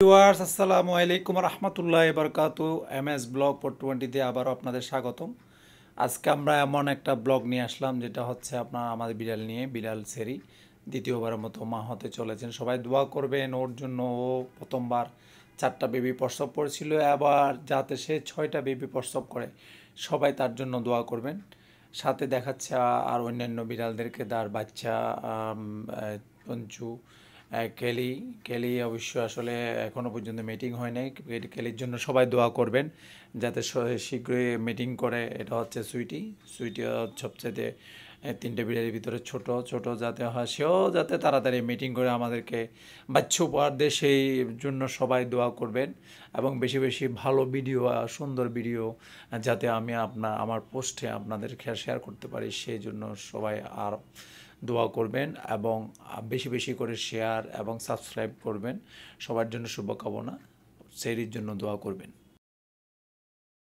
Viewers আসসালামু আলাইকুম রহমতুল্লাহি বারকাতু এমএস ব্লগ 420 আবারও আপনাদের স্বাগতম। আজকে আমরা এমন একটা ব্লগ নিয়ে আসলাম যেটা হচ্ছে আপনার আমাদের বিড়াল নিয়ে, বিড়াল সেরি দ্বিতীয়বারের মতো মা হতে চলেছেন। সবাই দোয়া করবেন ওর জন্য। ও প্রথমবার 4টা বেবি প্রসব করেছিল, আবার যাতে সে 6টা বেবি প্রসব করে, সবাই তার জন্য দোয়া করবেন। সাথে দেখাচ্ছে আর অন্যান্য বিড়ালদেরকে, তার বাচ্চা পঞ্চু, কেলি। কেলি অবশ্য আসলে এখনও পর্যন্ত মিটিং হয় নাই। কেলির জন্য সবাই দোয়া করবেন যাতে শীঘ্রই মিটিং করে। এটা হচ্ছে সুইটি। সুইটি সবচেয়ে 3টে বিড়ালের ভিতরে ছোট ছোট যাতে হয়, সেও যাতে তাড়াতাড়ি মিটিং করে আমাদেরকে বাচ্চা উপহার দেয়, সেই জন্য সবাই দোয়া করবেন। এবং বেশি বেশি ভালো ভিডিও, সুন্দর ভিডিও যাতে আমি আমার পোস্টে আপনাদেরকে শেয়ার করতে পারি, সেই জন্য সবাই আর দোয়া করবেন এবং বেশি বেশি করে শেয়ার এবং সাবস্ক্রাইব করবেন। সবার জন্য শুভকামনা। সেরির জন্য দোয়া করবেন।